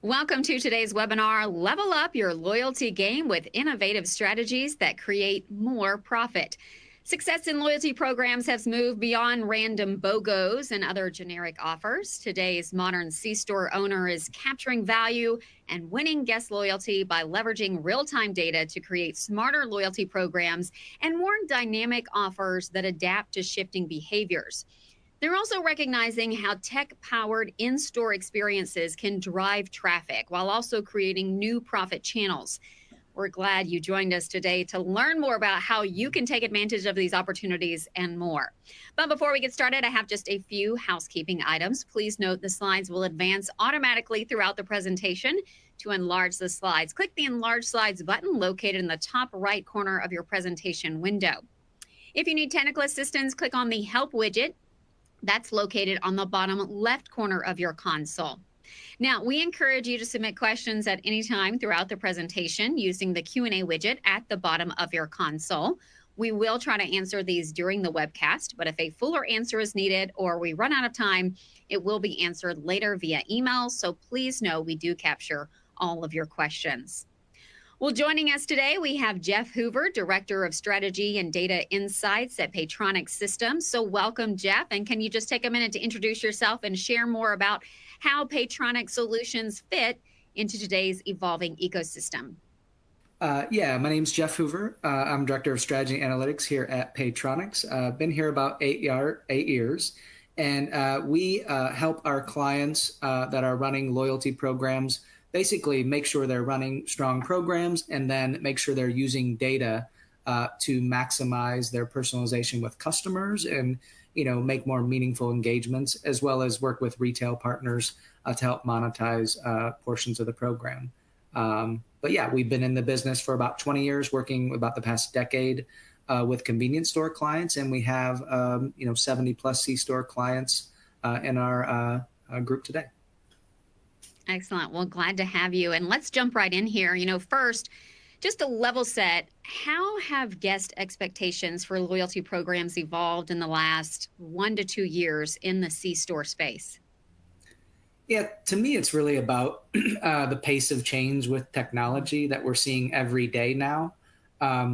Welcome to today's webinar, Level Up Your Loyalty Game with Innovative Strategies that Create More Profit. Success in loyalty programs has moved beyond random BOGOs and other generic offers. Today's modern C-store owner is capturing value and winning guest loyalty by leveraging real-time data to create smarter loyalty programs and more dynamic offers that adapt to shifting behaviors. They're also recognizing how tech-powered in-store experiences can drive traffic while also creating new profit channels. We're glad you joined us today to learn more about how you can take advantage of these opportunities and more. But before we get started, I have just a few housekeeping items. Please note the slides will advance automatically throughout the presentation. To enlarge the slides, click the Enlarge Slides button located in the top right corner of your presentation window. If you need technical assistance, click on the Help widget. That's located on the bottom left corner of your console. Now, we encourage you to submit questions at any time throughout the presentation using the Q&A widget at the bottom of your console. We will try to answer these during the webcast, but if a fuller answer is needed or we run out of time, it will be answered later via email. So please know we do capture all of your questions. Well, joining us today, we have Jeff Hoover, Director of Strategy and Data Insights at Paytronix Systems. So welcome, Jeff. And can you just take a minute to introduce yourself and share more about how Paytronix solutions fit into today's evolving ecosystem? Yeah, my name's Jeff Hoover. I'm Director of Strategy and Analytics here at Paytronix. I've been here about 8 years. And we help our clients that are running loyalty programs basically make sure they're running strong programs and then make sure they're using data to maximize their personalization with customers and make more meaningful engagements, as well as work with retail partners to help monetize portions of the program. But yeah, we've been in the business for about 20 years, working about the past decade with convenience store clients, and we have 70 plus C-store clients in our group today. Excellent. Well, glad to have you. And let's jump right in here. First, just a level set, how have guest expectations for loyalty programs evolved in the last 1 to 2 years in the C-store space? Yeah, to me, it's really about the pace of change with technology that we're seeing every day now.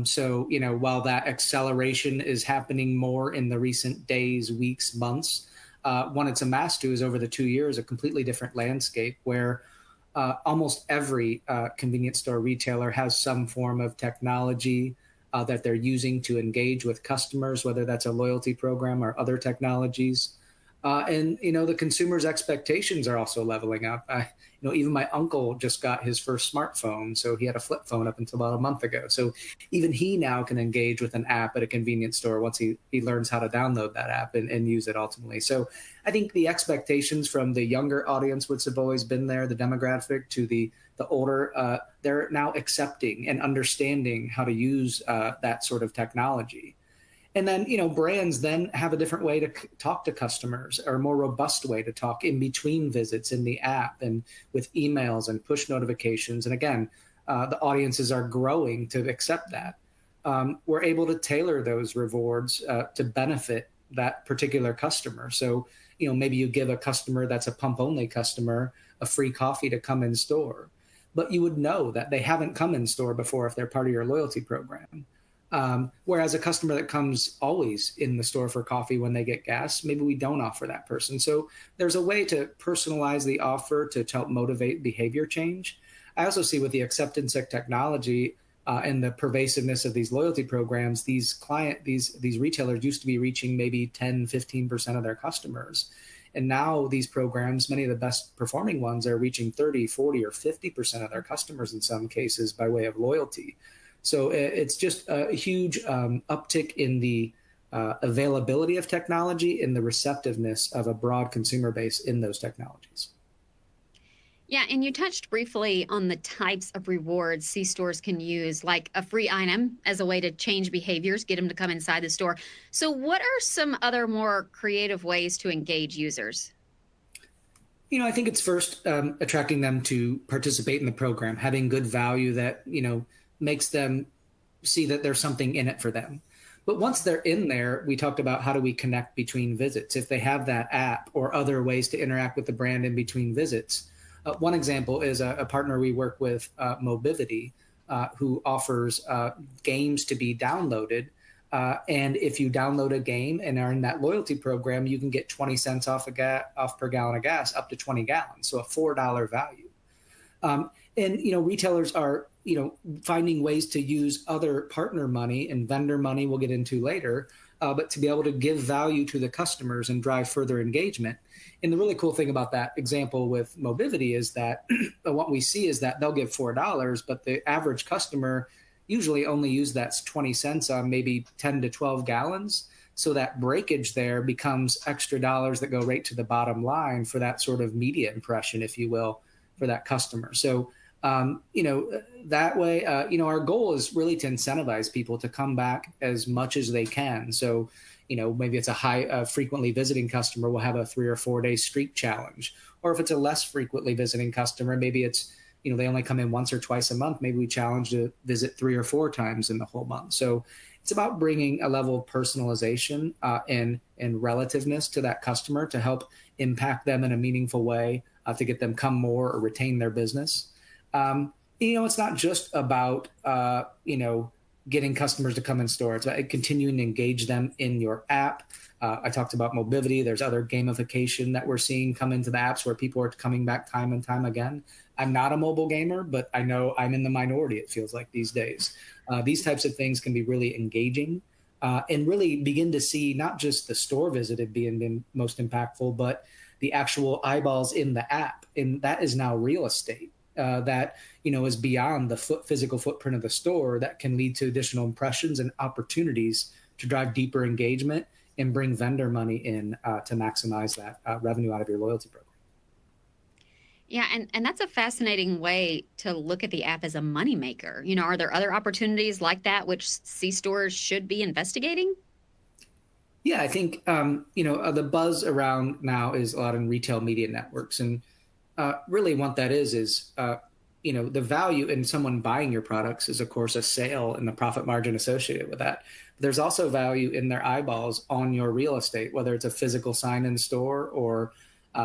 So, while that acceleration is happening more in the recent days, weeks, months, what it's amassed to is over the 2 years, a completely different landscape where almost every convenience store retailer has some form of technology that they're using to engage with customers, whether that's a loyalty program or other technologies. And the consumer's expectations are also leveling up. Even my uncle just got his first smartphone, so he had a flip phone up until about a month ago. So even he now can engage with an app at a convenience store once he learns how to download that app and use it ultimately. So I think the expectations from the younger audience, which have always been there, the demographic, to the older, they're now accepting and understanding how to use that sort of technology. And then, brands then have a different way to talk to customers, or a more robust way to talk in between visits in the app and with emails and push notifications. And again, the audiences are growing to accept that. We're able to tailor those rewards to benefit that particular customer. So, maybe you give a customer that's a pump-only customer a free coffee to come in store, but you would know that they haven't come in store before if they're part of your loyalty program. Whereas a customer that comes always in the store for coffee when they get gas, maybe we don't offer that person. So there's a way to personalize the offer to help motivate behavior change. I also see with the acceptance of technology and the pervasiveness of these loyalty programs, these retailers used to be reaching maybe 10, 15% of their customers. And now these programs, many of the best performing ones, are reaching 30, 40, or 50% of their customers in some cases by way of loyalty. So it's just a huge uptick in the availability of technology and the receptiveness of a broad consumer base in those technologies. Yeah, and you touched briefly on the types of rewards C-stores can use, like a free item as a way to change behaviors, get them to come inside the store. So what are some other more creative ways to engage users? I think it's first attracting them to participate in the program, having good value that, makes them see that there's something in it for them. But once they're in there, we talked about how do we connect between visits. If they have that app or other ways to interact with the brand in between visits, One example is a partner we work with, Mobivity, who offers games to be downloaded. And if you download a game and are in that loyalty program, you can get 20 cents off per gallon of gas, up to 20 gallons. So a $4 value. And retailers are finding ways to use other partner money and vendor money we'll get into later, but to be able to give value to the customers and drive further engagement. And the really cool thing about that example with Mobivity is that what we see is that they'll give $4, but the average customer usually only use that 20 cents on maybe 10 to 12 gallons. So that breakage there becomes extra dollars that go right to the bottom line for that sort of media impression, if you will, for that customer. So that way, our goal is really to incentivize people to come back as much as they can. So, maybe it's a high frequently visiting customer, we'll have a 3 or 4 day streak challenge. Or if it's a less frequently visiting customer, maybe it's, they only come in once or twice a month. Maybe we challenge to visit 3 or 4 times in the whole month. So it's about bringing a level of personalization and relativeness to that customer to help impact them in a meaningful way, to get them come more or retain their business. It's not just about, getting customers to come in store. It's about continuing to engage them in your app. I talked about Mobivity. There's other gamification that we're seeing come into the apps where people are coming back time and time again. I'm not a mobile gamer, but I know I'm in the minority, it feels like these days. These types of things can be really engaging and really begin to see not just the store visit being most impactful, but the actual eyeballs in the app. And that is now real estate. That is beyond the physical footprint of the store, that can lead to additional impressions and opportunities to drive deeper engagement and bring vendor money in to maximize that revenue out of your loyalty program. Yeah, and that's a fascinating way to look at the app as a moneymaker. Are there other opportunities like that which C-stores should be investigating? Yeah, I think the buzz around now is a lot in retail media networks, and really what that is the value in someone buying your products is, of course, a sale and the profit margin associated with that. There's also value in their eyeballs on your real estate, whether it's a physical sign in store or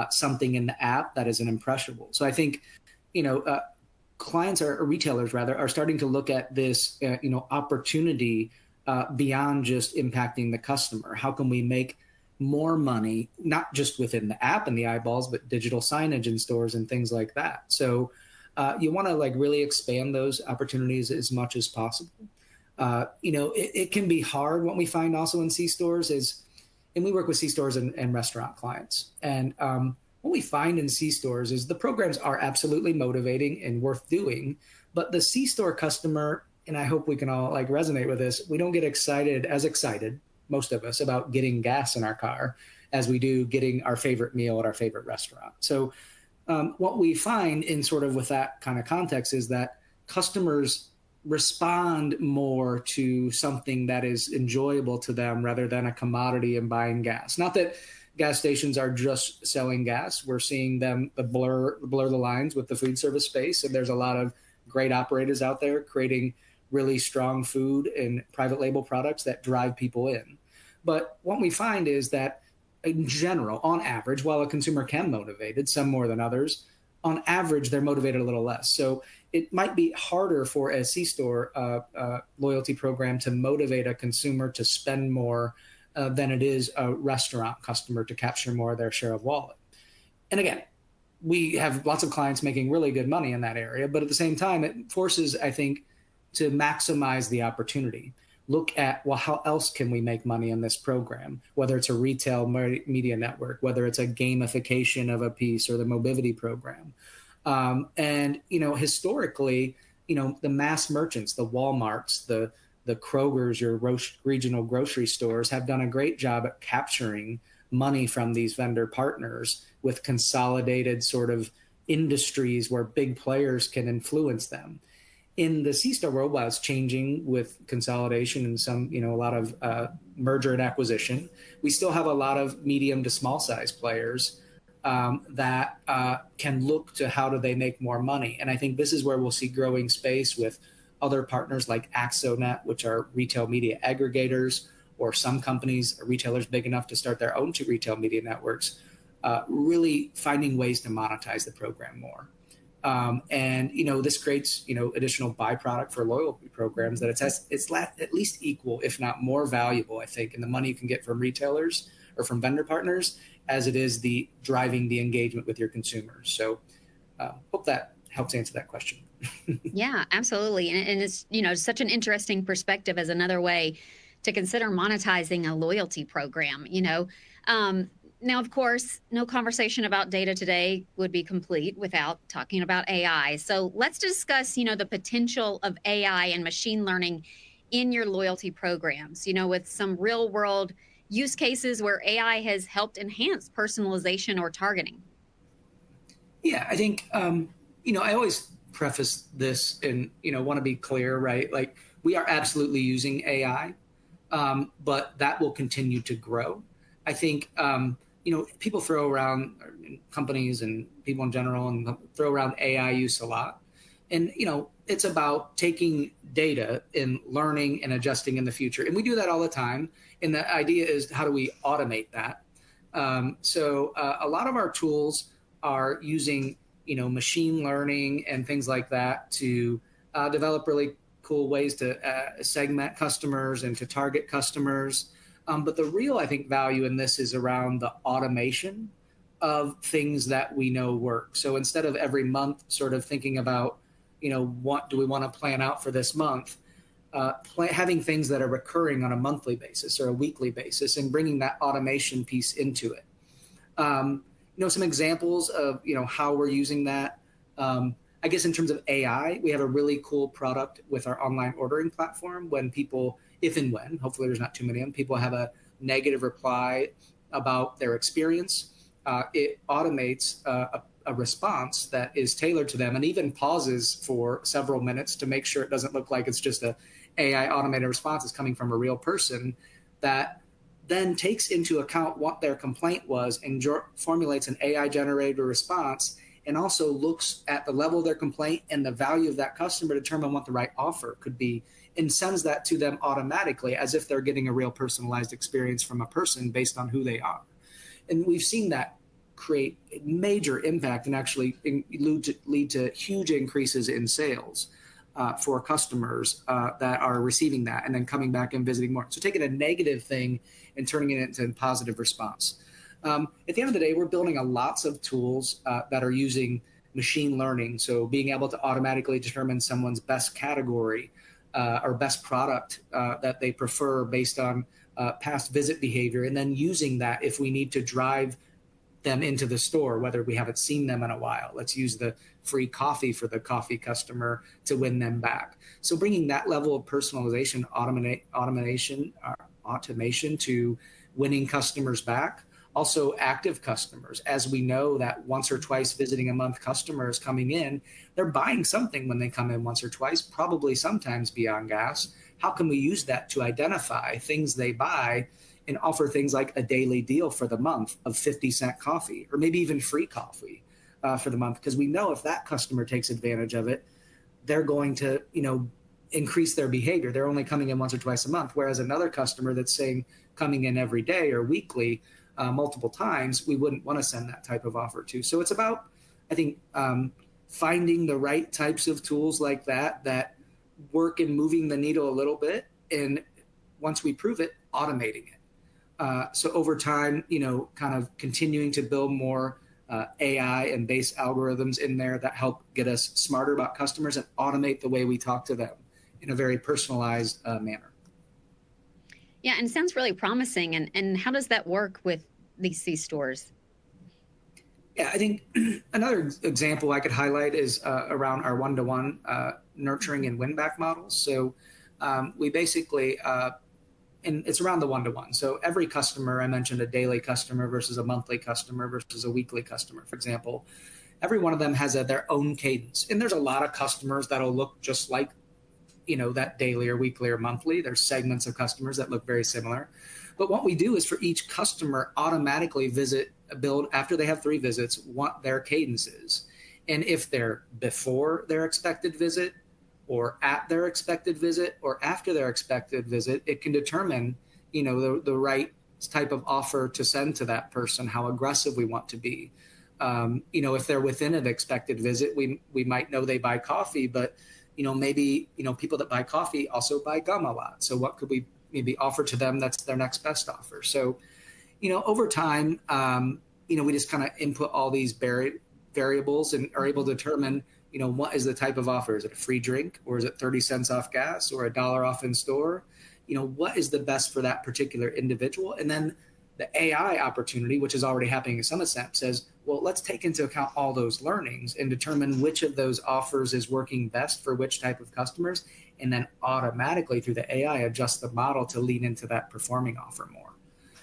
something in the app that is an impressionable. So I think, clients or retailers rather are starting to look at this, opportunity beyond just impacting the customer. How can we make more money, not just within the app and the eyeballs, but digital signage in stores and things like that. So you want to really expand those opportunities as much as possible. It can be hard. What we find also in C-stores is, and we work with C-stores and restaurant clients. And what we find in C-stores is the programs are absolutely motivating and worth doing, but the C-store customer, and I hope we can all resonate with this, we don't get excited, most of us, about getting gas in our car as we do getting our favorite meal at our favorite restaurant. So what we find in sort of with that kind of context is that customers respond more to something that is enjoyable to them rather than a commodity in buying gas. Not that gas stations are just selling gas. We're seeing them blur the lines with the food service space. And there's a lot of great operators out there creating really strong food and private label products that drive people in. But what we find is that in general, on average, while a consumer can motivated, some more than others, on average, they're motivated a little less. So it might be harder for a C-store loyalty program to motivate a consumer to spend more than it is a restaurant customer to capture more of their share of wallet. And again, we have lots of clients making really good money in that area, but at the same time, it forces, I think, to maximize the opportunity. Look at, well, how else can we make money in this program? Whether it's a retail media network, whether it's a gamification of a piece or the Mobivity program. And, historically, the mass merchants, the Walmarts, the Krogers, your regional grocery stores have done a great job at capturing money from these vendor partners with consolidated sort of industries where big players can influence them. In the C-store world, while it's changing with consolidation and some, a lot of merger and acquisition, we still have a lot of medium to small size players that can look to how do they make more money. And I think this is where we'll see growing space with other partners like Axonet, which are retail media aggregators, or some companies, retailers big enough to start their own two retail media networks, really finding ways to monetize the program more. And this creates additional byproduct for loyalty programs that at least equal, if not more valuable, I think, in the money you can get from retailers or from vendor partners as it is the driving the engagement with your consumers. So hope that helps answer that question. Yeah, absolutely. And it's, such an interesting perspective as another way to consider monetizing a loyalty program. Um, Now, of course, no conversation about data today would be complete without talking about AI. So let's discuss, the potential of AI and machine learning in your loyalty programs, with some real world use cases where AI has helped enhance personalization or targeting. Yeah, I think I always preface this and want to be clear, right? Like we are absolutely using AI, but that will continue to grow. I think people throw around companies and people in general and throw around AI use a lot, and it's about taking data and learning and adjusting in the future, and we do that all the time. And the idea is how do we automate that? So a lot of our tools are using machine learning and things like that to develop really cool ways to segment customers and to target customers. But the real, I think, value in this is around the automation of things that we know work. So instead of every month sort of thinking about, what do we want to plan out for this month, having things that are recurring on a monthly basis or a weekly basis and bringing that automation piece into it. Some examples of, how we're using that. I guess in terms of AI, we have a really cool product with our online ordering platform. When people, if and when, hopefully there's not too many of them, people have a negative reply about their experience, it automates a response that is tailored to them and even pauses for several minutes to make sure it doesn't look like it's just a AI automated response is coming from a real person that then takes into account what their complaint was and formulates an AI generated response, and also looks at the level of their complaint and the value of that customer to determine what the right offer could be, and sends that to them automatically as if they're getting a real personalized experience from a person based on who they are. And we've seen that create a major impact and actually lead to huge increases in sales for customers that are receiving that and then coming back and visiting more. So taking a negative thing and turning it into a positive response. At the end of the day, we're building lots of tools that are using machine learning. So being able to automatically determine someone's best category or best product that they prefer based on past visit behavior, and then using that if we need to drive them into the store, whether we haven't seen them in a while. Let's use the free coffee for the coffee customer to win them back. So bringing that level of personalization, automation to winning customers back. Also active customers, as we know that once or twice visiting a month customers coming in, they're buying something when they come in once or twice, probably sometimes beyond gas. How can we use that to identify things they buy and offer things like a daily deal for the month of 50-cent coffee, or maybe even free coffee for the month? Because we know if that customer takes advantage of it, they're going to, increase their behavior. They're only coming in once or twice a month. Whereas another customer that's saying coming in every day or weekly, multiple times, we wouldn't want to send that type of offer to. So it's about, I think, finding the right types of tools like that work in moving the needle a little bit. And once we prove it, automating it. So over time, kind of continuing to build more AI and base algorithms in there that help get us smarter about customers and automate the way we talk to them in a very personalized manner. Yeah, and it sounds really promising. And how does that work with these C-stores? Yeah, I think another example I could highlight is around our one-to-one nurturing and win-back models. So we basically, and it's around the one-to-one. So every customer, I mentioned a daily customer versus a monthly customer versus a weekly customer, for example. Every one of them has their own cadence. And there's a lot of customers that'll look just like that daily or weekly or monthly. There's segments of customers that look very similar. But what we do is for each customer automatically build after they have 3 visits, what their cadence is. And if they're before their expected visit or at their expected visit or after their expected visit, it can determine, the right type of offer to send to that person, how aggressive we want to be. If they're within an expected visit, we might know they buy coffee, but maybe people that buy coffee also buy gum a lot. So what could we maybe offer to them that's their next best offer? So over time, we just kind of input all these variables and are able to determine what is the type of offer. Is it a free drink, or is it 30 cents off gas, or $1 off in store? What is the best for that particular individual? And then the AI opportunity, which is already happening in some extent, says, well, let's take into account all those learnings and determine which of those offers is working best for which type of customers, and then automatically through the AI adjust the model to lean into that performing offer more.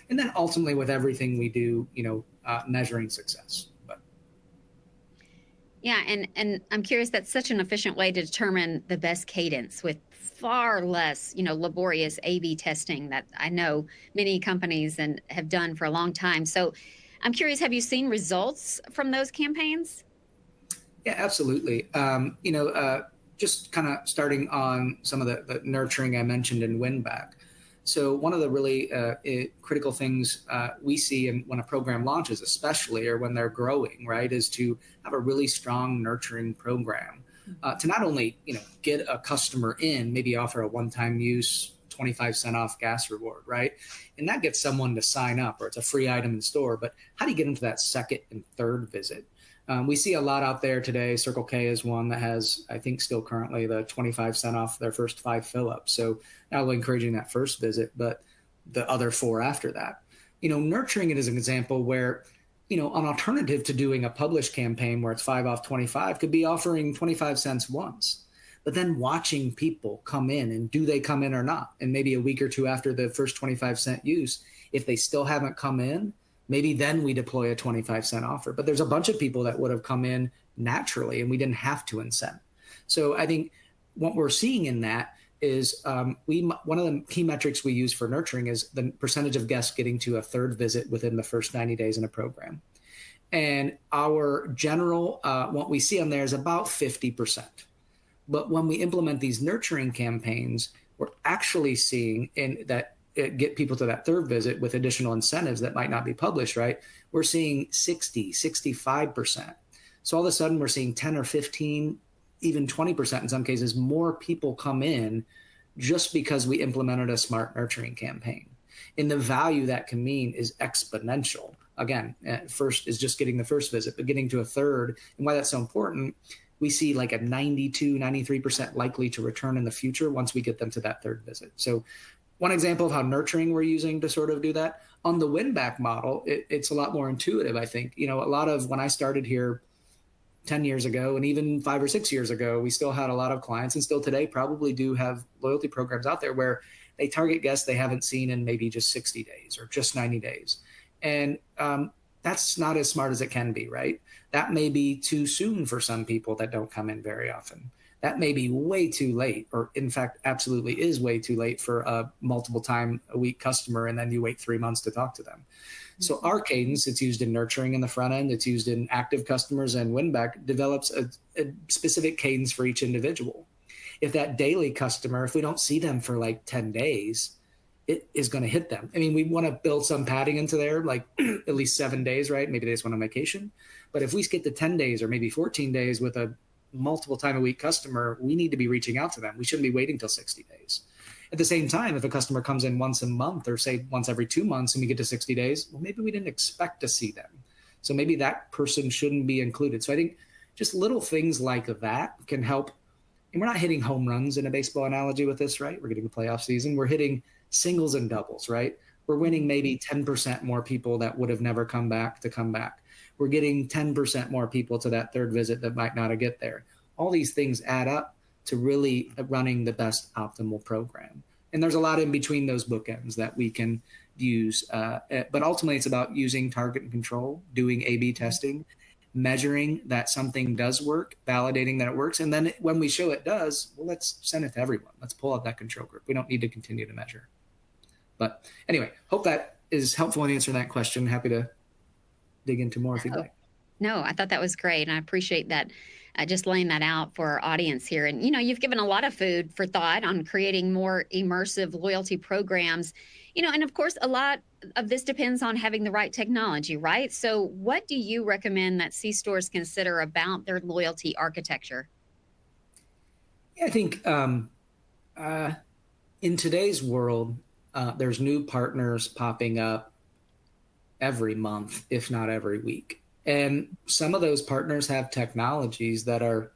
And then ultimately with everything we do, measuring success. Yeah, and I'm curious, that's such an efficient way to determine the best cadence with far less, laborious A/B testing that I know many companies and have done for a long time. So I'm curious, have you seen results from those campaigns? Yeah, absolutely. Just kind of starting on some of the nurturing I mentioned in win back. So one of the really critical things we see when a program launches, especially, or when they're growing, right, is to have a really strong nurturing program to not only get a customer in, maybe offer a one-time use 25-cent off gas reward, right, and that gets someone to sign up, or it's a free item in store. But how do you get into that second and third visit? We see a lot out there today. Circle K is one that has, I think, still currently the 25-cent off their first 5 fill-ups. So not only encouraging that first visit, but the other 4 after that. Nurturing it as an example where, an alternative to doing a published campaign where it's 5 off 25 could be offering 25 cents once, but then watching people come in, and do they come in or not? And maybe a week or two after the first 25-cent use, if they still haven't come in, maybe then we deploy a 25-cent offer. But there's a bunch of people that would have come in naturally, and we didn't have to incent. So I think what we're seeing in that is one of the key metrics we use for nurturing is the percentage of guests getting to a third visit within the first 90 days in a program. And our general, what we see on there is about 50%. But when we implement these nurturing campaigns, we're actually seeing that get people to that third visit with additional incentives that might not be published, right? We're seeing 60, 65%. So all of a sudden we're seeing 10 or 15, even 20% in some cases, more people come in just because we implemented a smart nurturing campaign. And the value that can mean is exponential. Again, first is just getting the first visit, but getting to a third. And why that's so important, we see like a 92, 93% likely to return in the future once we get them to that third visit. So one example of how nurturing we're using to sort of do that on the win back model, it's a lot more intuitive, I think. A lot of when I started here 10 years ago, and even 5 or 6 years ago, we still had a lot of clients, and still today probably do have loyalty programs out there where they target guests they haven't seen in maybe just 60 days or just 90 days. And that's not as smart as it can be, right? That may be too soon for some people that don't come in very often. That may be way too late, or in fact, absolutely is way too late for a multiple time a week customer, and then you wait 3 months to talk to them. So our cadence, it's used in nurturing in the front end, it's used in active customers, and winback develops a specific cadence for each individual. If that daily customer, if we don't see them for like 10 days, it is going to hit them. I mean, we want to build some padding into there, like at least 7 days, right? Maybe they just went on vacation. But if we get to 10 days or maybe 14 days with a multiple time a week customer, we need to be reaching out to them. We shouldn't be waiting till 60 days. At the same time, if a customer comes in once a month, or say once every 2 months, and we get to 60 days, well, maybe we didn't expect to see them. So maybe that person shouldn't be included. So I think just little things like that can help. And we're not hitting home runs in a baseball analogy with this, right? We're getting the playoff season. We're hitting singles and doubles, right? We're winning maybe 10% more people that would have never come back to come back. We're getting 10% more people to that third visit that might not have get there. All these things add up to really running the best optimal program. And there's a lot in between those bookends that we can use. But ultimately, it's about using target and control, doing A/B testing, measuring that something does work, validating that it works. And then when we show it does, well, let's send it to everyone. Let's pull out that control group. We don't need to continue to measure. But anyway, hope that is helpful in answering that question. Happy to dig into more if you'd like. No, I thought that was great. And I appreciate that, just laying that out for our audience here. And, you've given a lot of food for thought on creating more immersive loyalty programs. And of course, a lot of this depends on having the right technology, right? So, what do you recommend that C stores consider about their loyalty architecture? Yeah, I think uh, in today's world, there's new partners popping up every month, if not every week. And some of those partners have technologies that are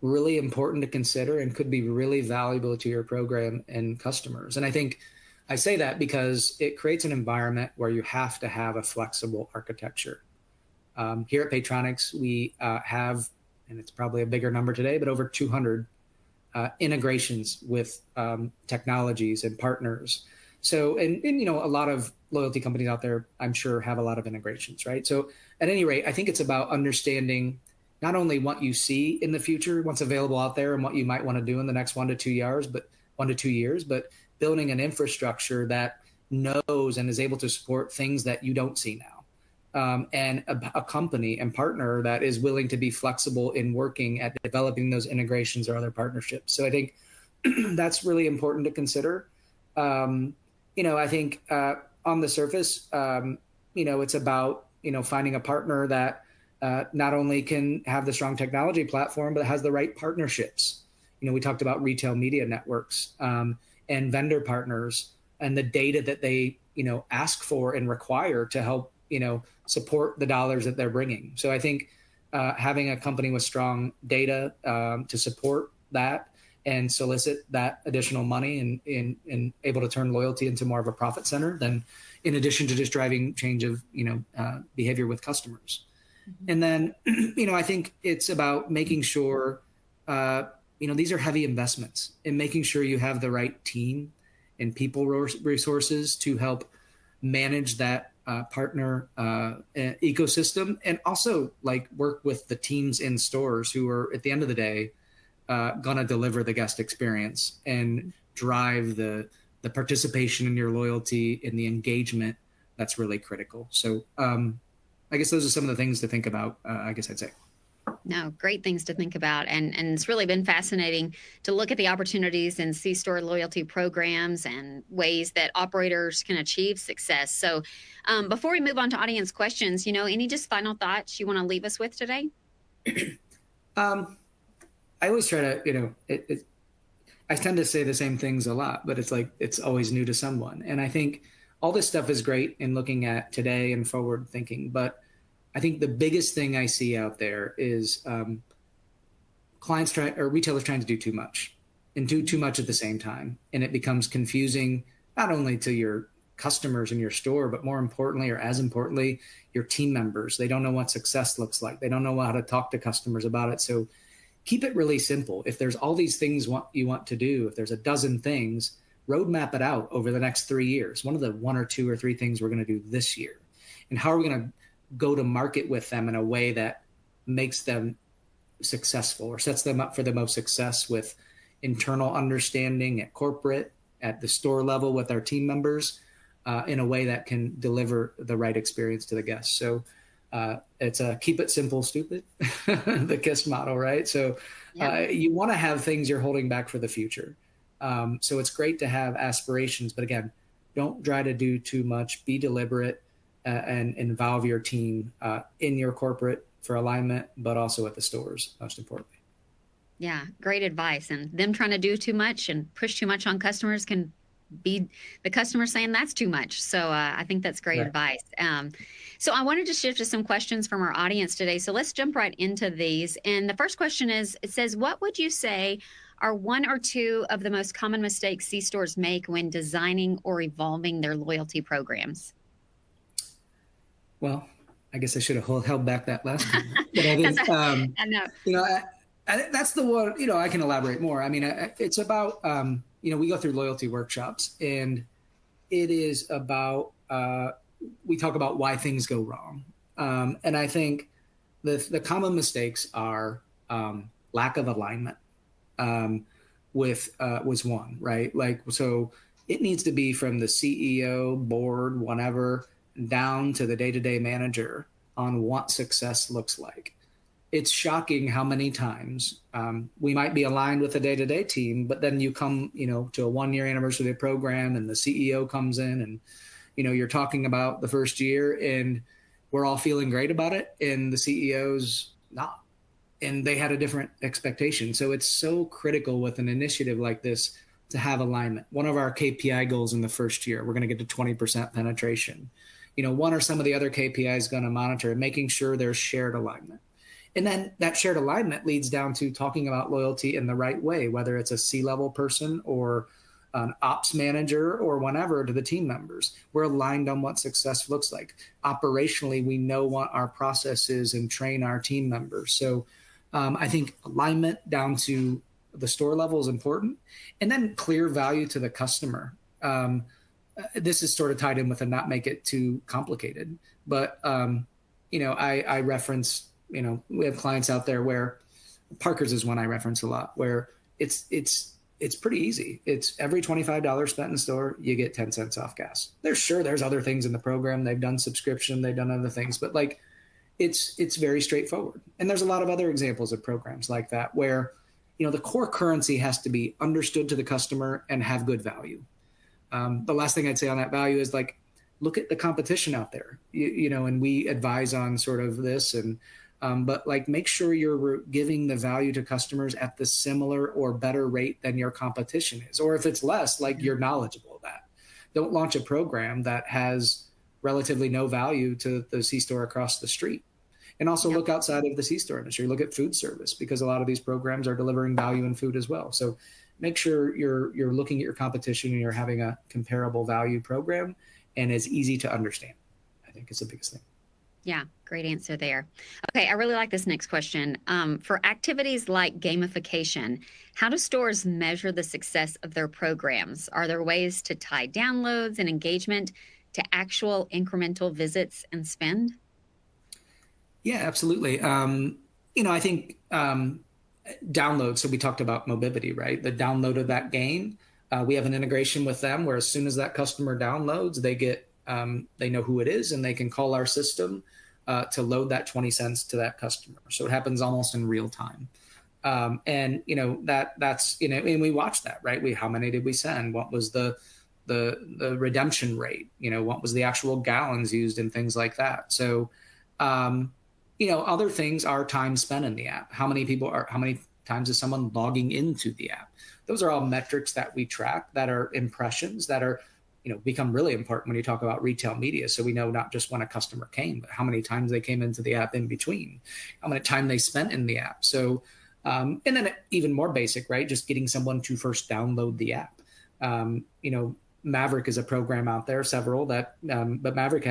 really important to consider and could be really valuable to your program and customers. And I think I say that because it creates an environment where you have to have a flexible architecture. Here at Paytronix, we have, and it's probably a bigger number today, but over 200 integrations with technologies and partners. So, and a lot of loyalty companies out there, I'm sure, have a lot of integrations, right? So, at any rate, I think it's about understanding not only what you see in the future, what's available out there, and what you might want to do in the next 1 to 2 years, but building an infrastructure that knows and is able to support things that you don't see now. And a company and partner that is willing to be flexible in working at developing those integrations or other partnerships. So I think that's really important to consider. I think on the surface, it's about finding a partner that not only can have the strong technology platform, but has the right partnerships. We talked about retail media networks and vendor partners and the data that they ask for and require to help support the dollars that they're bringing. So I think having a company with strong data to support that and solicit that additional money and able to turn loyalty into more of a profit center, then in addition to just driving change of behavior with customers. Mm-hmm. And then I think it's about making sure these are heavy investments, and making sure you have the right team and people resources to help manage that partner ecosystem, and also work with the teams in stores who are at the end of the day going to deliver the guest experience and drive the participation in your loyalty and the engagement that's really critical. So I guess those are some of the things to think about, I guess I'd say. No, great things to think about. And it's really been fascinating to look at the opportunities in C-store loyalty programs and ways that operators can achieve success. So before we move on to audience questions, any just final thoughts you want to leave us with today? I always try to, I tend to say the same things a lot, but it's always new to someone. And I think all this stuff is great in looking at today and forward thinking, but I think the biggest thing I see out there is retailers trying to do too much and do too much at the same time. And it becomes confusing, not only to your customers in your store, but more importantly, or as importantly, your team members. They don't know what success looks like. They don't know how to talk to customers about it. So keep it really simple. If there's all these things you want to do, if there's a dozen things, roadmap it out over the next 3 years. One of the 1 or 2 or 3 things we're going to do this year, and how are we going to go to market with them in a way that makes them successful or sets them up for the most success with internal understanding at corporate, at the store level with our team members, in a way that can deliver the right experience to the guests. So it's a keep it simple, stupid, the KISS model, right? So you want to have things you're holding back for the future. So it's great to have aspirations, but again, don't try to do too much. Be deliberate and involve your team in your corporate for alignment, but also at the stores, most importantly. Yeah, great advice. And them trying to do too much and push too much on customers can be the customer saying that's too much. So I think that's great advice. So I wanted to shift to some questions from our audience today. So let's jump right into these. And the first question is, it says, what would you say are 1 or 2 of the most common mistakes C-stores make when designing or evolving their loyalty programs? Well, I guess I should have held back that last one. But I think, I know. That's the one, I can elaborate more. I mean, it's about, we go through loyalty workshops, and it is about, we talk about why things go wrong. And I think the common mistakes are lack of alignment was one, right? So it needs to be from the CEO, board, whatever, down to the day-to-day manager on what success looks like. it's shocking how many times we might be aligned with a day-to-day team, but then you come, to a 1 year anniversary of the program, and the CEO comes in, and you're talking about the first year, and we're all feeling great about it, and the CEO's not, and they had a different expectation. So it's so critical with an initiative like this to have alignment. One of our KPI goals in the first year, we're going to get to 20% penetration. One or some of the other KPIs going to monitor, making sure there's shared alignment. And then that shared alignment leads down to talking about loyalty in the right way, whether it's a C-level person or an ops manager or whatever, to the team members. We're aligned on what success looks like. Operationally, we know what our process is and train our team members. So I think alignment down to the store level is important. And then clear value to the customer. This is sort of tied in with a not make it too complicated. But, I reference, we have clients out there where Parker's is one I reference a lot, where it's pretty easy. It's every $25 spent in store, you get 10 cents off gas. There's other things in the program. They've done subscription, they've done other things, but it's very straightforward. And there's a lot of other examples of programs like that where, the core currency has to be understood to the customer and have good value. The last thing I'd say on that value is look at the competition out there, and we advise on sort of this, and but make sure you're giving the value to customers at the similar or better rate than your competition is. Or if it's less, you're knowledgeable of that. Don't launch a program that has relatively no value to the C-store across the street. And also look outside of the C-store industry, look at food service, because a lot of these programs are delivering value in food as well. So make sure you're looking at your competition and you're having a comparable value program and is easy to understand. I think is the biggest thing. Yeah, great answer there. Okay, I really like this next question. For activities like gamification, how do stores measure the success of their programs? Are there ways to tie downloads and engagement to actual incremental visits and spend? Yeah, absolutely. I think download. So we talked about mobility, right? The download of that game. We have an integration with them where as soon as that customer downloads, they know who it is, and they can call our system to load that 20 cents to that customer. So it happens almost in real time. And that's and we watch that, right? How many did we send? What was the redemption rate? What was the actual gallons used and things like that. So other things are time spent in the app. How many times is someone logging into the app? Those are all metrics that we track, that are impressions, that are become really important when you talk about retail media. So we know not just when a customer came, but how many times they came into the app in between, how much time they spent in the app. So, and then even more basic, right? Just getting someone to first download the app. Maverick is a program out there, several that, but Maverick they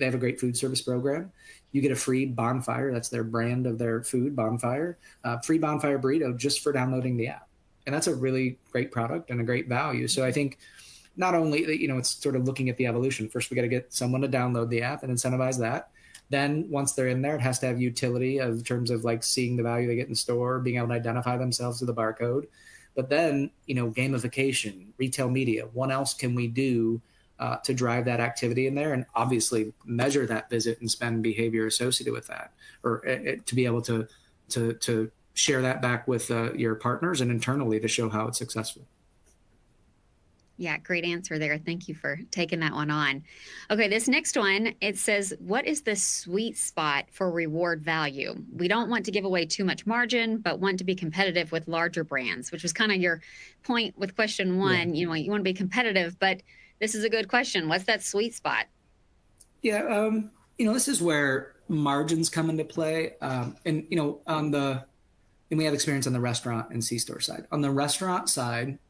have a great food service program. You get a free bonfire. That's their brand of their food, bonfire, free bonfire burrito just for downloading the app. And that's a really great product and a great value. So I think, not only that, it's sort of looking at the evolution. First, we got to get someone to download the app and incentivize that. Then once they're in there, it has to have utility in terms of seeing the value they get in store, being able to identify themselves with the barcode. But then, gamification, retail media, what else can we do to drive that activity in there, and obviously measure that visit and spend behavior associated with that, or to be able to share that back with your partners and internally to show how it's successful. Yeah, great answer there. Thank you for taking that one on. Okay, this next one, it says, what is the sweet spot for reward value? We don't want to give away too much margin, but want to be competitive with larger brands, which was kind of your point with question one. Yeah. You want to be competitive, but this is a good question. What's that sweet spot? Yeah, this is where margins come into play. And we have experience on the restaurant and C-store side. On the restaurant side,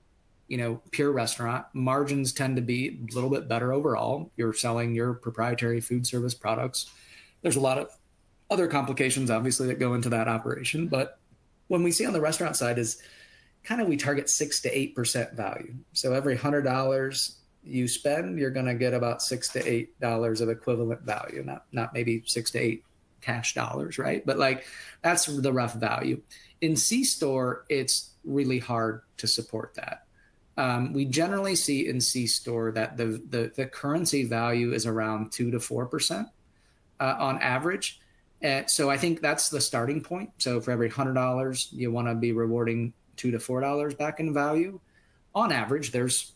pure restaurant, margins tend to be a little bit better overall. You're selling your proprietary food service products. There's a lot of other complications, obviously, that go into that operation. But when we see on the restaurant side is we target 6 to 8% value. So every $100 you spend, you're going to get about $6 to $8 of equivalent value, not maybe 6 to 8 cash dollars, right? But that's the rough value. In C-store, it's really hard to support that. We generally see in C-store that the currency value is around 2 to 4% on average. So I think that's the starting point. So for every $100, you want to be rewarding $2 to $4 back in value. On average, there's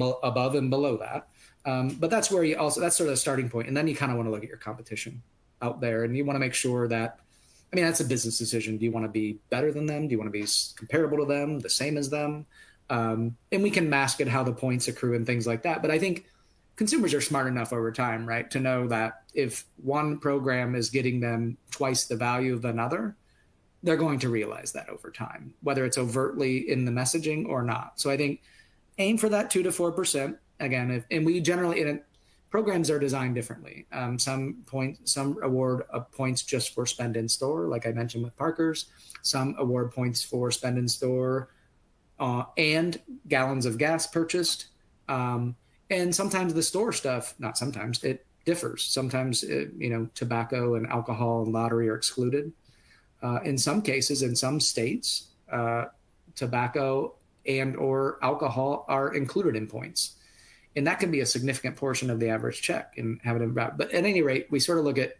above and below that. But that's where that's sort of the starting point. And then you kind of want to look at your competition out there, and you want to make sure that, I mean, that's a business decision. Do you want to be better than them? Do you want to be comparable to them, the same as them? And we can mask it how the points accrue and things like that. But I think consumers are smart enough over time, right, to know that if one program is getting them twice the value of another, they're going to realize that over time, whether it's overtly in the messaging or not. So I think aim for that 2 to 4%. Again, and we generally, programs are designed differently. Some award points just for spend in store, like I mentioned with Parker's. Some award points for spend in store and gallons of gas purchased. And sometimes the store stuff, not sometimes, it differs. Sometimes, tobacco and alcohol and lottery are excluded. In some cases, in some states, tobacco and or alcohol are included in points. And that can be a significant portion of the average check and have it in. But at any rate, we sort of look at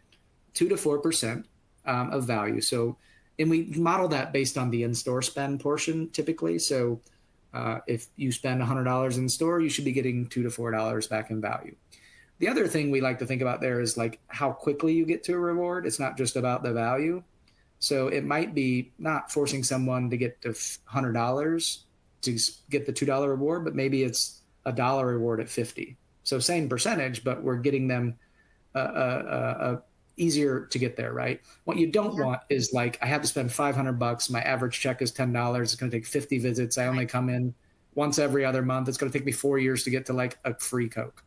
2 to 4% of value. So, and we model that based on the in-store spend portion typically. So if you spend $100 in store, you should be getting $2 to $4 back in value. The other thing we like to think about there is like how quickly you get to a reward. It's not just about the value. So it might be not forcing someone to get to $100 to get the $2 reward, but maybe it's $1 reward at 50. So same percentage, but we're getting them easier to get there, right? What you don't want is like, I have to spend $500. My average check is $10. It's going to take 50 visits. I only come in once every other month. It's going to take me 4 years to get to like a free Coke.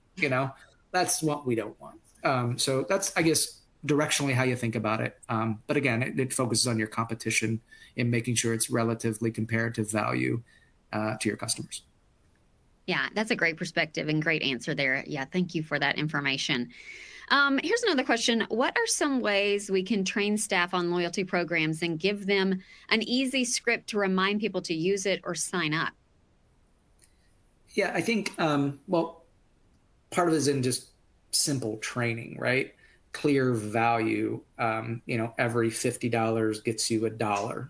That's what we don't want. So that's, I guess, directionally how you think about it. But again, it focuses on your competition and making sure it's relatively comparative value to your customers. Yeah, that's a great perspective and great answer there. Yeah, thank you for that information. Here's another question. What are some ways we can train staff on loyalty programs and give them an easy script to remind people to use it or sign up? Yeah, I think, part of it is in just simple training, right? Clear value. Every $50 gets you $1.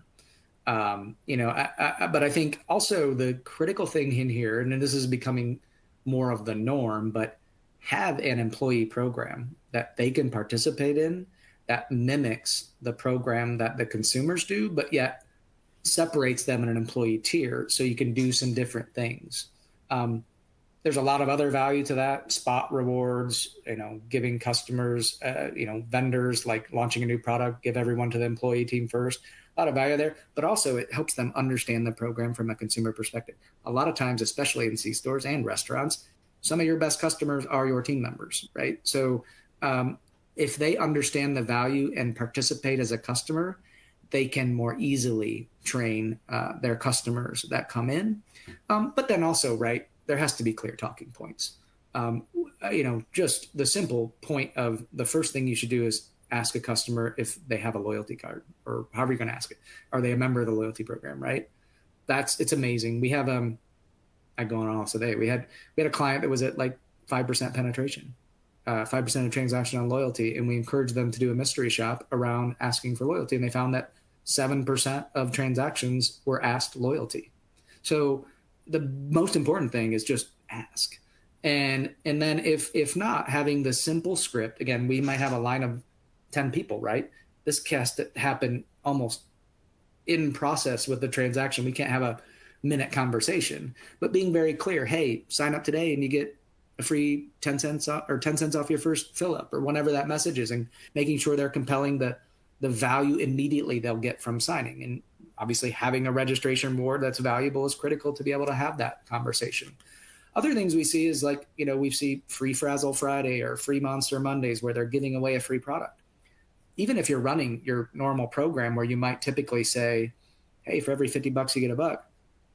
But I think also the critical thing in here, and this is becoming more of the norm, but have an employee program that they can participate in that mimics the program that the consumers do, but yet separates them in an employee tier so you can do some different things. There's a lot of other value to that. Spot rewards, giving customers, vendors, like launching a new product, give everyone to the employee team first. A lot of value there, but also it helps them understand the program from a consumer perspective. A lot of times, especially in C-stores and restaurants, some of your best customers are your team members, right? So if they understand the value and participate as a customer, they can more easily train their customers that come in. But then also, right, there has to be clear talking points. Just the simple point of the first thing you should do is ask a customer if they have a loyalty card, or however you're going to ask it. Are they a member of the loyalty program, right? It's amazing. We have, I go on also today. We had a client that was at like 5% penetration, 5% of transaction on loyalty. And we encouraged them to do a mystery shop around asking for loyalty. And they found that 7% of transactions were asked loyalty. So the most important thing is just ask. And then if not, having the simple script, again, we might have a line of 10 people, right? This has to happen almost in process with the transaction. We can't have a minute conversation, but being very clear, hey, sign up today and you get a free 10 cents off, or 10 cents off your first fill up, or whatever that message is, and making sure they're compelling the value immediately they'll get from signing. And obviously having a registration reward that's valuable is critical to be able to have that conversation. Other things we see is like, we see free Frazzle Friday or free Monster Mondays where they're giving away a free product. Even if you're running your normal program where you might typically say, hey, for every $50 you get $1.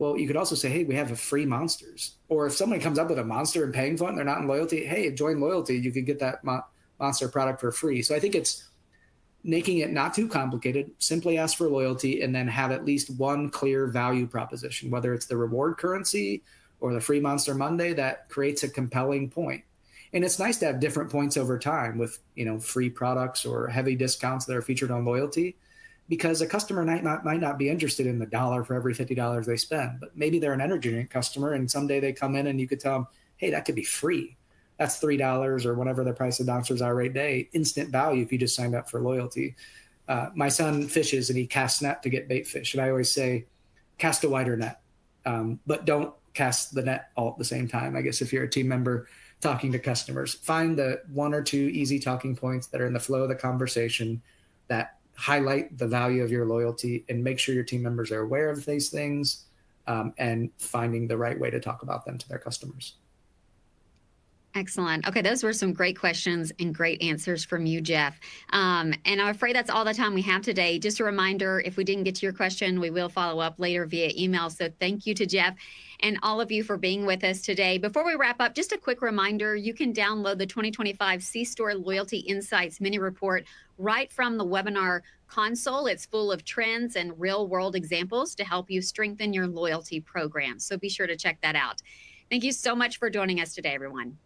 Well, you could also say, hey, we have a free Monsters. Or if somebody comes up with a Monster and paying for it and they're not in loyalty, hey, join loyalty, you could get that Monster product for free. So I think it's making it not too complicated, simply ask for loyalty, and then have at least one clear value proposition, whether it's the reward currency or the free Monster Monday, that creates a compelling point. And it's nice to have different points over time with, free products or heavy discounts that are featured on loyalty, because a customer might not be interested in the dollar for every $50 they spend, but maybe they're an energy drink customer and someday they come in and you could tell them, hey, that could be free. That's $3 or whatever the price of monsters are right day. Instant value if you just signed up for loyalty. My son fishes and he casts net to get bait fish. And I always say, cast a wider net, but don't cast the net all at the same time. I guess if you're a team member talking to customers, find the one or two easy talking points that are in the flow of the conversation that highlight the value of your loyalty, and make sure your team members are aware of these things, and finding the right way to talk about them to their customers. Excellent. Okay, those were some great questions and great answers from you, Jeff. And I'm afraid that's all the time we have today. Just a reminder, if we didn't get to your question, we will follow up later via email. So thank you to Jeff and all of you for being with us today. Before we wrap up, just a quick reminder, you can download the 2025 C-Store Loyalty Insights mini report right from the webinar console. It's full of trends and real-world examples to help you strengthen your loyalty program. So be sure to check that out. Thank you so much for joining us today, everyone.